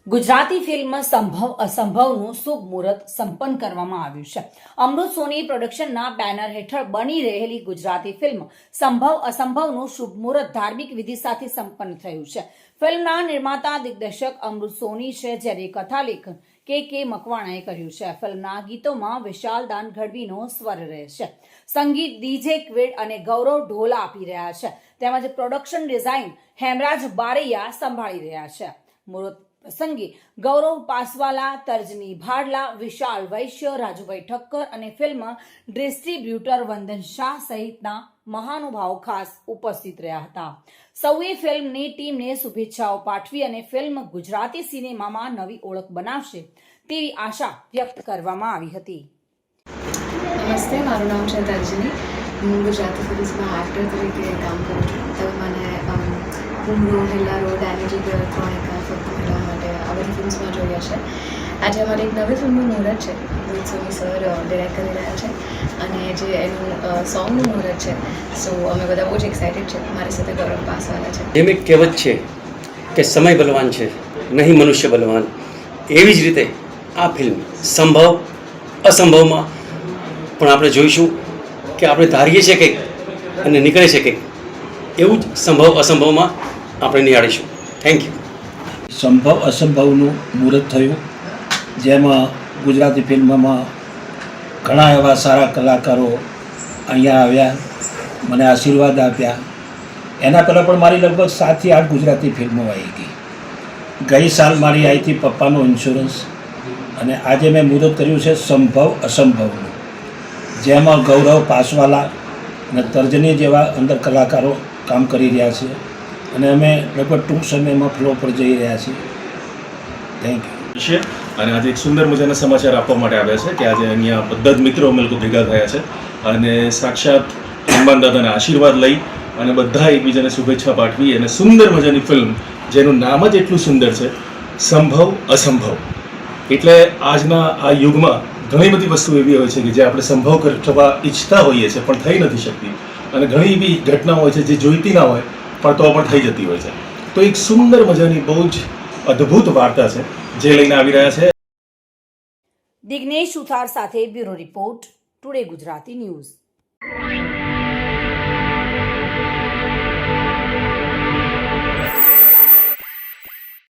Gujarati film સંભવ અસંભવનું શુભ મુહૂર્ત સંપન્ન કરવામાં આવ્યું છે. અમૃત સોની પ્રોડક્શનના બેનર હેઠળ બની રહેલી ગુજરાતી ફિલ્મ સંભવ અસંભવનું શુભ મુહૂર્ત ધાર્મિક વિધિ સાથે સંપન્ન થયું છે. ફિલ્મના નિર્માતા દિગ્દર્શક અમૃત સોની છે, જ્યારે કથાલેખન કે મકવાણાએ કર્યું છે. ફિલ્મના ગીતોમાં વિશાલ દાન ગઢવીનો સ્વર રહે છે. સંગીત ડીજે ક્વિડ અને ગૌરવ ઢોલા આપી રહ્યા છે, તેમજ પ્રોડક્શન ડિઝાઇન હેમરાજ બારૈયા સંભાળી રહ્યા છે. મુહૂર્ત પ્રસંગે ગૌરવ પાસવાલા, તર્જની ભાડલા, વિશાલ વૈશ્ય, રાજુભાઈ ઠક્કર અને ફિલ્મ ડિસ્ટ્રીબ્યુટર વંદન શાહ સહિતના મહાનુભાવો ખાસ ઉપસ્થિત રહ્યા હતા. સૌએ ફિલ્મની ટીમને શુભેચ્છાઓ પાઠવી અને ફિલ્મ ગુજરાતી સિનેમામાં નવી ઓળખ બનાવશે તેવી આશા વ્યક્ત કરવામાં આવી હતી. નમસ્તે, મારું નામ છે તર્જની. હું ગુજરાતી ફિલ્મ્સમાં એક્ટર તરીકે કામ કરું છું. તમે મને કુમરો, હેલ્લારો, ડેની જીગર, ક્રોનિકા, ફોર્મ્યુલા માટે આ બધી ફિલ્મ્સમાં જોયા છે. આજે અમારી એક નવી ફિલ્મનું મુહૂર્ત છે. અમૃત સોની સર ડિરેક્ટ કરી રહ્યા છે અને જે એનું સોંગનું મુહૂર્ત છે. સો અમે બધા બહુ જ એક્સાઇટેડ છે. મારી સાથે ગૌરવ પાસવાલા છે. એમ એક કહેવત છે કે સમય બલવાન છે, નહીં મનુષ્ય બલવાન. એવી જ રીતે આ ફિલ્મ સંભવ અસંભવમાં પણ આપણે જોઈશું કે આપણે ધારીએ છીએ કંઈક અને નીકળે છે કંઈક, એવું જ સંભવ અસંભવમાં આપણે નિહાળીશું. Thank you. સંભવ અસંભવનું મુહૂર્ત થયું, જેમાં ગુજરાતી ફિલ્મમાં ઘણા એવા સારા કલાકારો અહીંયા આવ્યા, મને આશીર્વાદ આપ્યા. એના પહેલાં પણ મારી લગભગ 7 થી 8 ગુજરાતી ફિલ્મો આવી ગઈ. ગઈ સાલ મારી આવી હતી પપ્પાનો ઇન્સ્યોરન્સ, અને આજે મેં મુહૂર્ત કર્યું છે સંભવ અસંભવનું, જેમાં ગૌરવ પાસવાલા અને તર્જની જેવા અંદર કલાકારો કામ કરી રહ્યા છે, અને અમે લગભગ ટૂંક સમયમાં ફ્લો પર જઈ રહ્યા છીએ. Thank you. અને આજે એક સુંદર મજાના સમાચાર આપવા માટે આવ્યા છે કે આજે અહીંયા બધા જ મિત્રો અમે લોકો ભેગા થયા છે અને સાક્ષાત હનુમાન દાદાના આશીર્વાદ લઈ અને બધા એકબીજાને શુભેચ્છા પાઠવી અને સુંદર મજાની ફિલ્મ જેનું નામ જ એટલું સુંદર છે, સંભવ અસંભવ. એટલે આજના આ યુગમાં ઘણી બધી વસ્તુ એવી હોય છે કે જે આપણે સંભવ કરવા ઈચ્છતા હોઈએ છીએ પણ થઈ નથી શકતી, અને ઘણી એવી ઘટનાઓ હોય છે જે જોઈતી ના હોય પણ તો પણ થઈ જતી હોય છે. તો એક સુંદર મજાની બહુ જ અદ્ભુત વાર્તા છે જે લઈને આવી રહ્યા છે. દિગ્નેશ સુથાર સાથે bureau report, today Gujarati news.